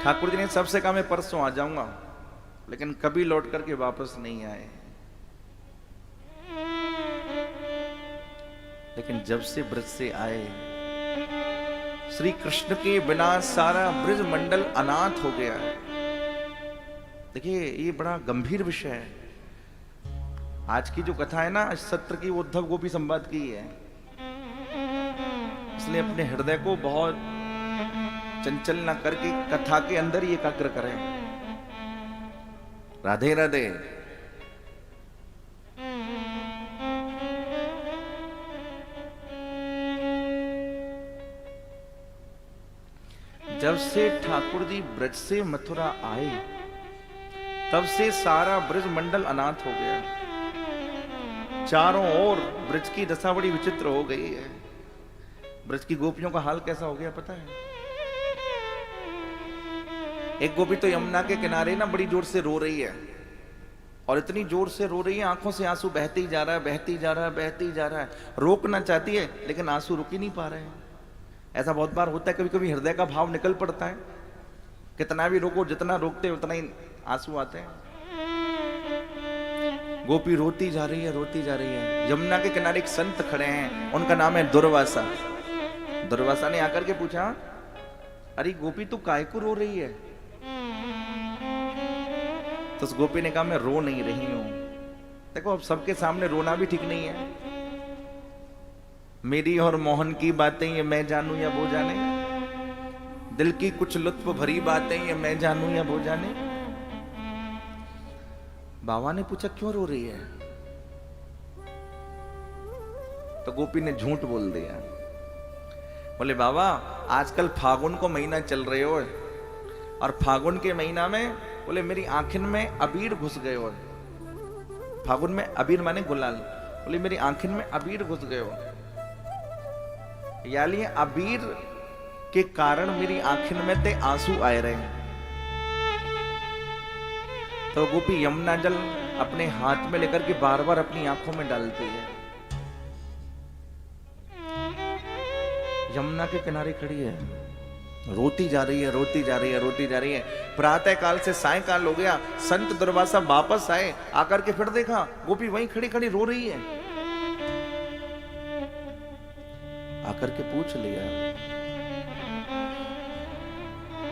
ठाकुर जी ने सबसे कहा मैं परसों आ जाऊंगा, लेकिन कभी लौट करके वापस नहीं आए। लेकिन जब से ब्रज से आए, श्री कृष्ण के बिना सारा ब्रज मंडल अनाथ हो गया है। देखिए ये बड़ा गंभीर विषय है। आज की जो कथा है ना, सत्र की उद्धव गोपी संवाद की है, इसलिए अपने हृदय को बहुत चंचल ना करके कथा के अंदर ही एकाग्र करें। राधे राधे। जब से ठाकुर जी ब्रज से मथुरा आए, तब से सारा ब्रज मंडल अनाथ हो गया। चारों ओर ब्रज की दशा बड़ी विचित्र हो गई है। ब्रज की गोपियों का हाल कैसा हो गया पता है? एक गोपी तो यमुना के किनारे ना बड़ी जोर से रो रही है, और इतनी जोर से रो रही है, आंखों से आंसू बहते ही जा रहा है, बहते ही जा रहा है, बहते ही जा रहा है। रोकना चाहती है लेकिन आंसू रुक ही नहीं पा रहे हैं। ऐसा बहुत बार होता है, कभी कभी हृदय का भाव निकल पड़ता है, कितना भी रोको, जितना रोकते उतना ही आंसू आते हैं। गोपी रोती जा रही है, रोती जा रही है। यमुना के किनारे एक संत खड़े हैं, उनका नाम है दुर्वासा। दुर्वासा ने आकर के पूछा, अरे गोपी तू काहे को रो रही है? तो उस गोपी ने कहा, मैं रो नहीं रही हूं। देखो अब सबके सामने रोना भी ठीक नहीं है। मेरी और मोहन की बातें ये मैं जानूं या वो जाने, दिल की कुछ लुत्फ भरी बातें ये मैं जानूं या वो जाने। बाबा ने पूछा क्यों रो रही है? तो गोपी ने झूठ बोल दिया। बोले बाबा आजकल फागुन को महीना चल रहे हो, और फागुन के महीना में बोले मेरी आंखिन में अबीर घुस गए हो। फागुन में अबीर माने गुलाल। बोले मेरी आंखिन में अबीर घुस गए हो, यानी अबीर के कारण मेरी आंखिन में ते आंसू आए रहे। तो गोपी यमुना जल अपने हाथ में लेकर के बार बार अपनी आंखों में डालती है। यमुना के किनारे खड़ी है, रोती जा रही है, रोती जा रही है, रोती जा रही है। प्रातः काल से सायंकाल हो गया। संत दुर्वासा वापस आए, आकर के फिर देखा गोपी वहीं खड़ी खड़ी रो रही है। आकर के पूछ लिया,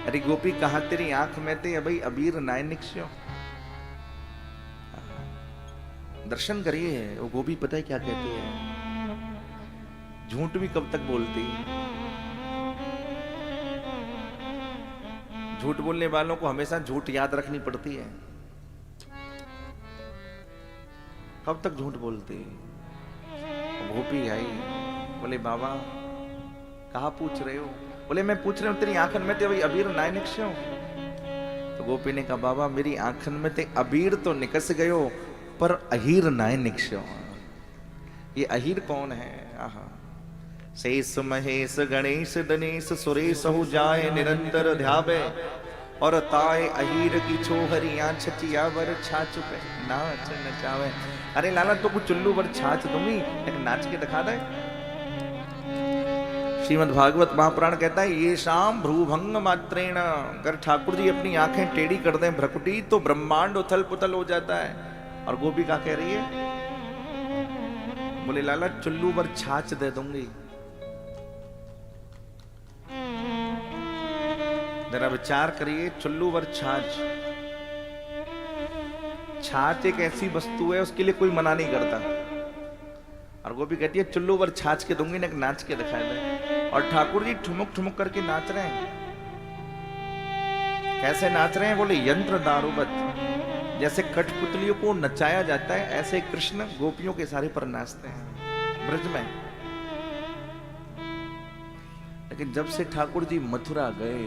अरे गोपी कहा तेरी आंख में ते अभी अबीर नाय निक्ष्यो? दर्शन करिए। वो गोपी पता है क्या कहती है? झूठ भी कब तक बोलती है? झूठ बोलने वालों को हमेशा झूठ याद रखनी पड़ती है। कब तक झूठ बोलती? गोपी आई, बोले बाबा कहा पूछ रहे हो? बोले मैं पूछ रहे हूं तेरी आंखन में ते अबीर नाय निकस्यो? तो गोपी ने कहा बाबा मेरी आंखन में ते अबीर तो निकस गयो, पर अहीर नाय निकस्यो। ये अहीर कौन है? आहा। शेष महेश गणेश दनेश सुरेश हो जाए निरंतर ध्यावे, और ताए अहीर की छोहरियां छचिया वर छाछ पे नाच नचावे। अरे लाला तो कुछ चुल्लू वर छाछ दूंगी, एक नाच के दिखा दे। श्रीमद् भागवत महापुराण कहता है ये शाम भ्रूभंग मात्रेण, अगर ठाकुर जी अपनी आंखें टेढ़ी कर दें भ्रकुटी तो ब्रह्मांड उथल पुथल हो जाता है। और गोपी क्या कह रही है? बोले लाला चुल्लू वर छाछ दे दूंगी। जरा विचार करिए, चुल्लू वर छाछ। छाछ एक ऐसी वस्तु है उसके लिए कोई मना नहीं करता, और गोपी कहती है चुल्लू वर छाछ के दूंगी ना, एक नाच के दिखाए दे। और ठाकुर जी ठुमुक ठुमुक करके नाच रहे हैं। कैसे नाच रहे हैं? बोले यंत्र दारूवत, जैसे कठपुतलियों को नचाया जाता है ऐसे कृष्ण गोपियों के सारे पर नाचते हैं ब्रज में। लेकिन जब से ठाकुर जी मथुरा गए,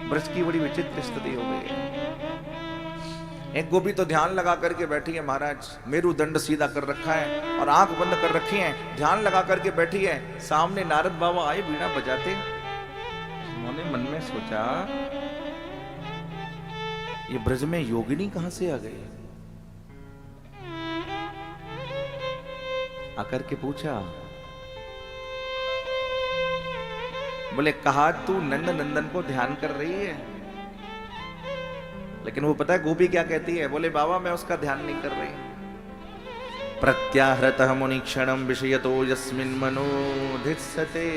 ब्रज की बड़ी विचित्र स्थिति हो गई है। एक गोपी तो ध्यान लगा करके बैठी है, महाराज मेरुदंड सीधा कर रखा है और आंख बंद कर रखी है, ध्यान लगा करके बैठी है। सामने नारद बाबा आए बीड़ा बजाते। उन्होंने मन में सोचा ये ब्रज में योगिनी कहां से आ गई? आकर के पूछा, बोले कहा तू नंद नंदन को ध्यान कर रही है, लेकिन वो पता है गोपी क्या कहती है? बोले बाबा मैं उसका ध्यान नहीं कर रही। प्रत्याहृतः मुनिक्षणं विषयतो यस्मिन् मनो धित्सते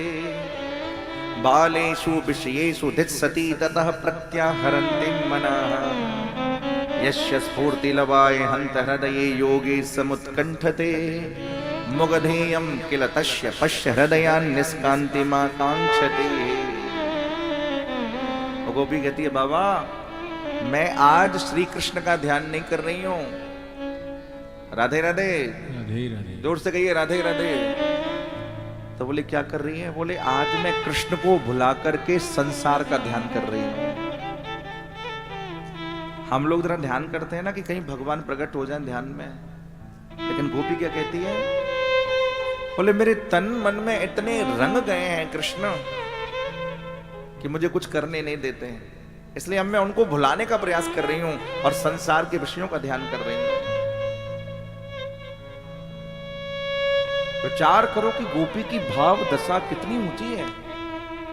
बालेषु विषयेषु धित्सति ततः प्रत्याहरन्ति मनः यस्य स्फूर्तिलवाय हन्त हृदये योगे समुत्कण्ठते मुगधेयं किल तस्य पश्य हृदयान् निष्कान्तिमाकाङ्क्षते। गोपी कहती है बाबा मैं आज श्री कृष्ण का ध्यान नहीं कर रही हूं। राधे राधे, राधे राधे, जोर से कहिए राधे राधे। तो बोले क्या कर रही है? बोले आज मैं कृष्ण को भुला करके संसार का ध्यान कर रही हूं। हम लोग जरा ध्यान करते हैं ना कि कहीं भगवान प्रकट हो जाए ध्यान में, लेकिन गोपी क्या कहती है? बोले मेरे तन मन में इतने रंग गए हैं कृष्ण कि मुझे कुछ करने नहीं देते हैं, इसलिए अब मैं उनको भुलाने का प्रयास कर रही हूं और संसार के विषयों का ध्यान कर रही हूं। विचार करो कि गोपी की भाव दशा कितनी ऊंची है।